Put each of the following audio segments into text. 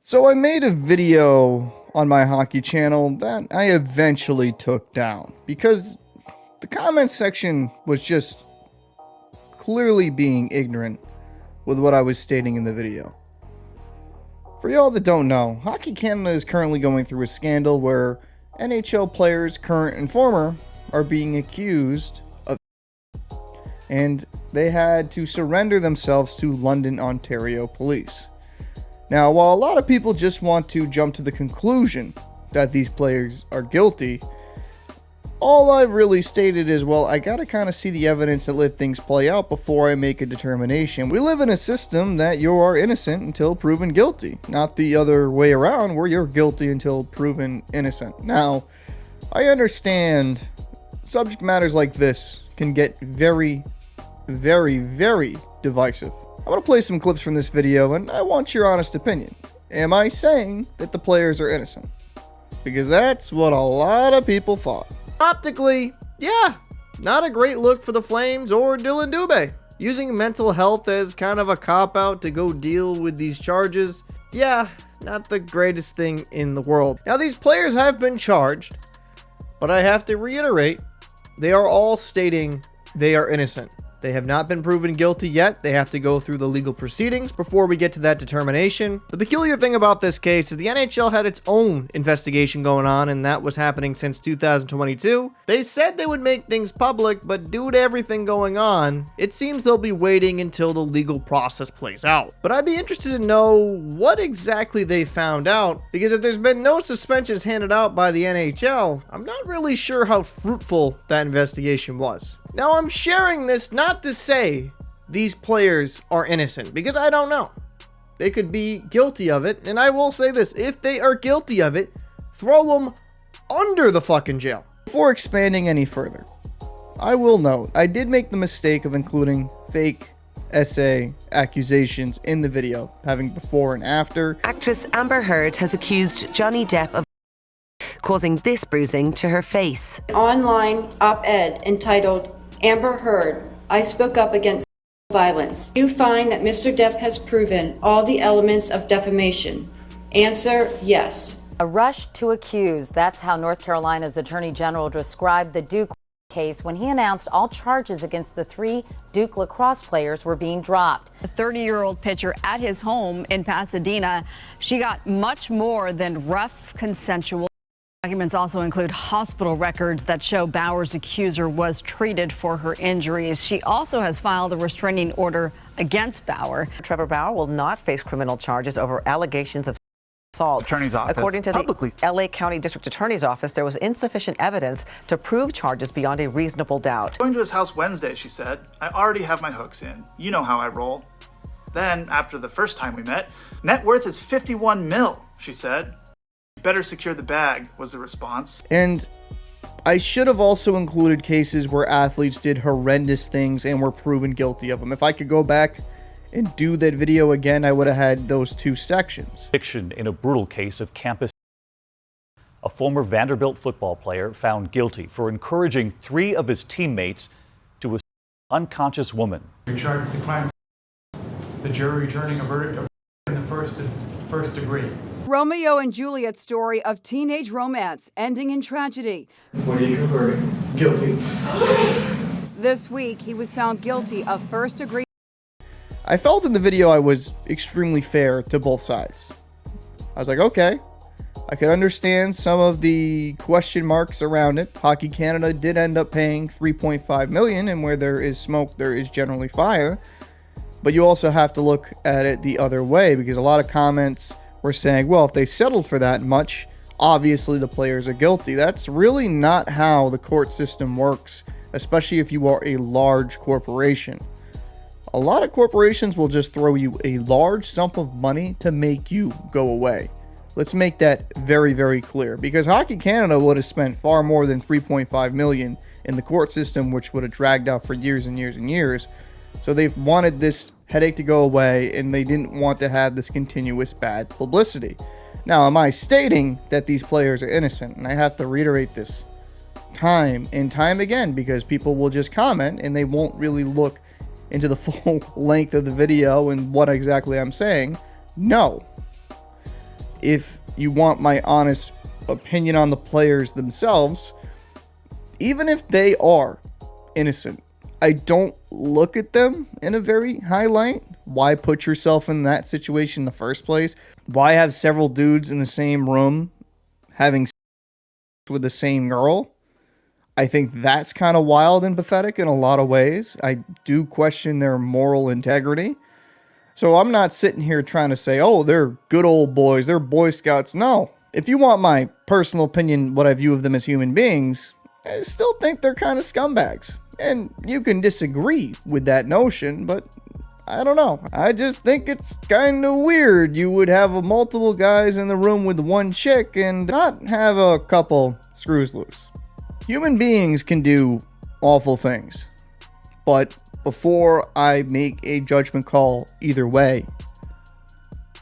So I made a video on my hockey channel that I eventually took down because the comment section was just clearly being ignorant with what I was stating in the video. For y'all that don't know, Hockey Canada is currently going through a scandal where NHL players, current and former, are being accused of, and they had to surrender themselves to London, Ontario police. Now, while a lot of people just want to jump to the conclusion that these players are guilty, all I've really stated is, well, I gotta kind of see the evidence and let things play out before I make a determination. We live in a system that you are innocent until proven guilty, not the other way around where you're guilty until proven innocent. Now, I understand subject matters like this can get very, very, very divisive. I'm going to play some clips from this video, and I want your honest opinion. Am I saying that the players are innocent? Because that's what a lot of people thought. Optically, yeah, not a great look for the Flames or Dylan Dubé. Using mental health as kind of a cop-out to go deal with these charges, yeah, not the greatest thing in the world. Now, these players have been charged, but I have to reiterate, they are all stating they are innocent. They have not been proven guilty yet. They have to go through the legal proceedings before we get to that determination. The peculiar thing about this case is the NHL had its own investigation going on, and that was happening since 2022. They said they would make things public, but due to everything going on, it seems they'll be waiting until the legal process plays out. But I'd be interested to know what exactly they found out, because if there's been no suspensions handed out by the NHL, I'm not really sure how fruitful that investigation was. Now, I'm sharing this not to say these players are innocent, because I don't know. They could be guilty of it, and I will say this, if they are guilty of it, throw them under the fucking jail. Before expanding any further, I will note, I did make the mistake of including fake essay accusations in the video, having before and after. Actress Amber Heard has accused Johnny Depp of causing this bruising to her face. Online op-ed entitled, Amber Heard, I spoke up against violence. You find that Mr. Depp has proven all the elements of defamation. Answer, yes. A rush to accuse. That's how North Carolina's Attorney General described the Duke case when he announced all charges against the 3 Duke lacrosse players were being dropped. A 30-year-old pitcher at his home in Pasadena. She got much more than rough consensual. Documents also include hospital records that show Bauer's accuser was treated for her injuries. She also has filed a restraining order against Bauer. Trevor Bauer will not face criminal charges over allegations of assault. Attorney's office. According to the LA County District Attorney's Office, there was insufficient evidence to prove charges beyond a reasonable doubt. Going to his house Wednesday, she said. I already have my hooks in. You know how I roll. Then, after the first time we met, net worth is 51 mil, she said. Better secure the bag, was the response. And I should have also included cases where athletes did horrendous things and were proven guilty of them. If I could go back and do that video again, I would have had those 2 sections. Conviction in a brutal case of campus. A former Vanderbilt football player found guilty for encouraging 3 of his teammates to assault an unconscious woman. You're charged with the crime. The jury returning a verdict of in the first degree. Romeo and Juliet story of teenage romance ending in tragedy. What are you converting? Guilty. This week, he was found guilty of first-degree. I felt in the video I was extremely fair to both sides. I was like, okay, I could understand some of the question marks around it. Hockey Canada did end up paying $3.5 million, and where there is smoke, there is generally fire. But you also have to look at it the other way, because a lot of comments were saying, well, if they settled for that much, obviously the players are guilty. That's really not how the court system works, especially if you are a large corporation. A lot of corporations will just throw you a large sum of money to make you go away. Let's make that very, very clear, because Hockey Canada would have spent far more than $3.5 million in the court system, which would have dragged out for years and years and years. So they've wanted this headache to go away, and they didn't want to have this continuous bad publicity. Now, am I stating that these players are innocent? And I have to reiterate this time and time again, because people will just comment and they won't really look into the full length of the video and what exactly I'm saying. No. if you want my honest opinion on the players themselves, even if they are innocent, I don't look at them in a very high light. Why put yourself in that situation in the first place? Why have several dudes in the same room having sex with the same girl? I think that's kind of wild and pathetic in a lot of ways. I do question their moral integrity. So I'm not sitting here trying to say, oh, they're good old boys, they're Boy Scouts. No. If you want my personal opinion, what I view of them as human beings, I still think they're kind of scumbags. And you can disagree with that notion, but I don't know. I just think it's kind of weird. You would have multiple guys in the room with one chick and not have a couple screws loose. Human beings can do awful things, but before I make a judgment call either way,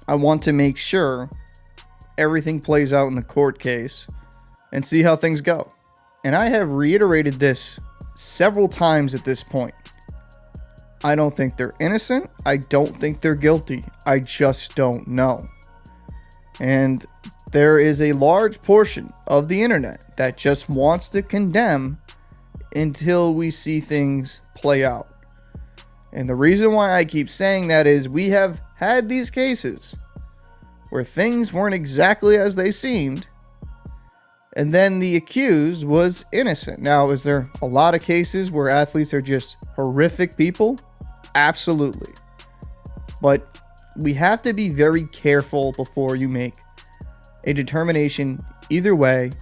I want to make sure everything plays out in the court case and see how things go. And I have reiterated this several times at this point. I don't think they're innocent. I don't think they're guilty. I just don't know. And there is a large portion of the internet that just wants to condemn until we see things play out. And the reason why I keep saying that is we have had these cases where things weren't exactly as they seemed, and then the accused was innocent. Now, is there a lot of cases where athletes are just horrific people? Absolutely. But we have to be very careful before you make a determination either way,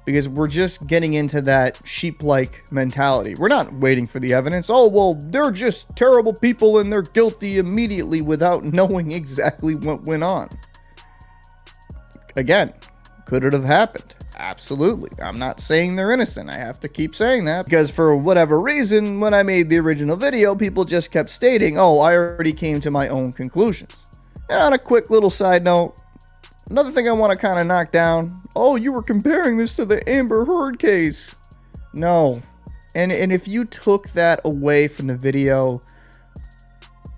because we're just getting into that sheep-like mentality. We're not waiting for the evidence. Oh, well, they're just terrible people and they're guilty immediately without knowing exactly what went on. Again, could it have happened? Absolutely. I'm not saying they're innocent. I have to keep saying that because for whatever reason, when I made the original video, people just kept stating, oh, I already came to my own conclusions. And on a quick little side note, another thing I want to kind of knock down, oh, you were comparing this to the Amber Heard case. No. And if you took that away from the video,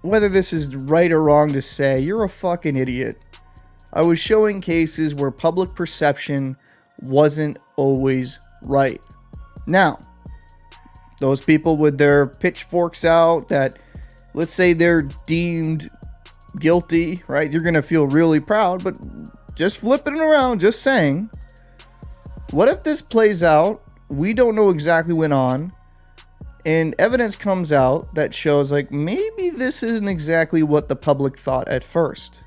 whether this is right or wrong to say, you're a fucking idiot. I was showing cases where public perception wasn't always right. Now, those people with their pitchforks out that, let's say they're deemed guilty, right? You're going to feel really proud, but just flipping it around, just saying, what if this plays out? We don't know exactly what went on, and evidence comes out that shows like maybe this isn't exactly what the public thought at first.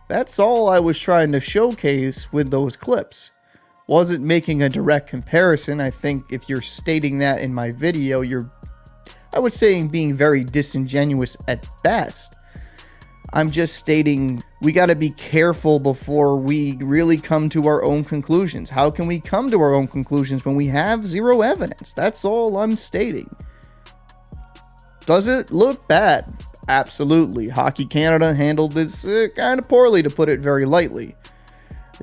That's all I was trying to showcase with those clips. Wasn't making a direct comparison. I think if you're stating that in my video, I would say being very disingenuous at best. I'm just stating we got to be careful before we really come to our own conclusions. How can we come to our own conclusions when we have zero evidence? That's all I'm stating. Does it look bad? Absolutely. Hockey Canada handled this kind of poorly, to put it very lightly.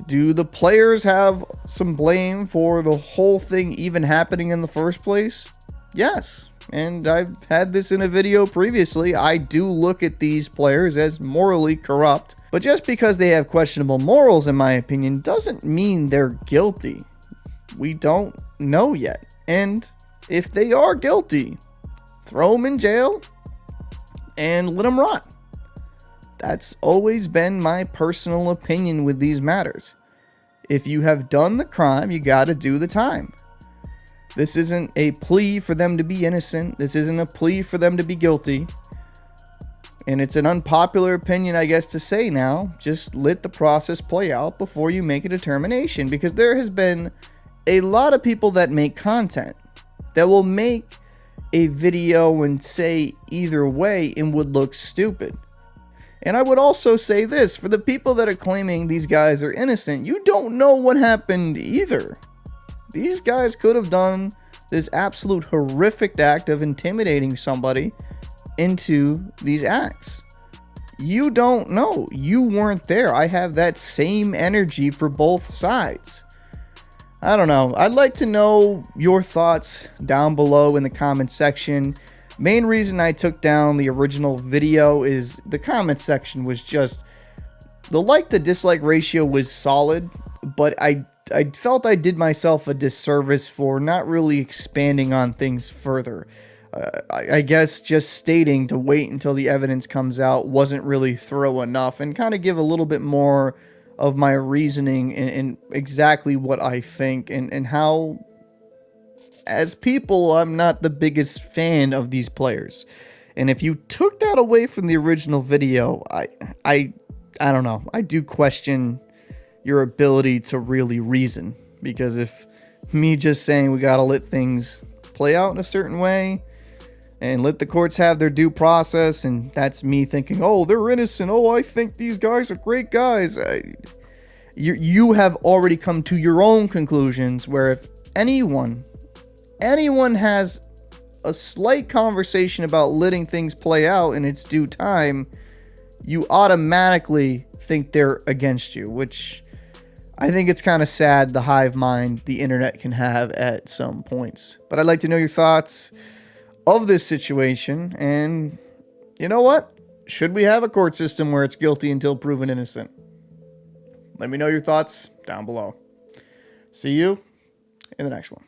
Do the players have some blame for the whole thing even happening in the first place? Yes. And I've had this in a video previously. I do look at these players as morally corrupt. But just because they have questionable morals, in my opinion, doesn't mean they're guilty. We don't know yet. And if they are guilty, throw them in jail and let them rot. That's always been my personal opinion with these matters. If you have done the crime, you got to do the time. This isn't a plea for them to be innocent. This isn't a plea for them to be guilty. And it's an unpopular opinion, I guess, to say now. Just let the process play out before you make a determination. Because there has been a lot of people that make content that will make a video and say either way and would look stupid. And I would also say this, for the people that are claiming these guys are innocent, you don't know what happened either. These guys could have done this absolute horrific act of intimidating somebody into these acts. You don't know. You weren't there. I have that same energy for both sides. I don't know. I'd like to know your thoughts down below in the comment section. Main reason I took down the original video is the comment section was just The like to dislike ratio was solid, but I felt I did myself a disservice for not really expanding on things further. I guess just stating to wait until the evidence comes out wasn't really thorough enough, and kind of give a little bit more of my reasoning in exactly what I think and how, as people, I'm not the biggest fan of these players. And if you took that away from the original video, I don't know. I do question your ability to really reason, because if me just saying we gotta let things play out in a certain way and let the courts have their due process, and that's me thinking, oh, they're innocent, oh, I think these guys are great guys, you have already come to your own conclusions, where if anyone has a slight conversation about letting things play out in its due time, you automatically think they're against you, which I think it's kind of sad, the hive mind the internet can have at some points. But I'd like to know your thoughts of this situation, and you know what? Should we have a court system where it's guilty until proven innocent? Let me know your thoughts down below. See you in the next one.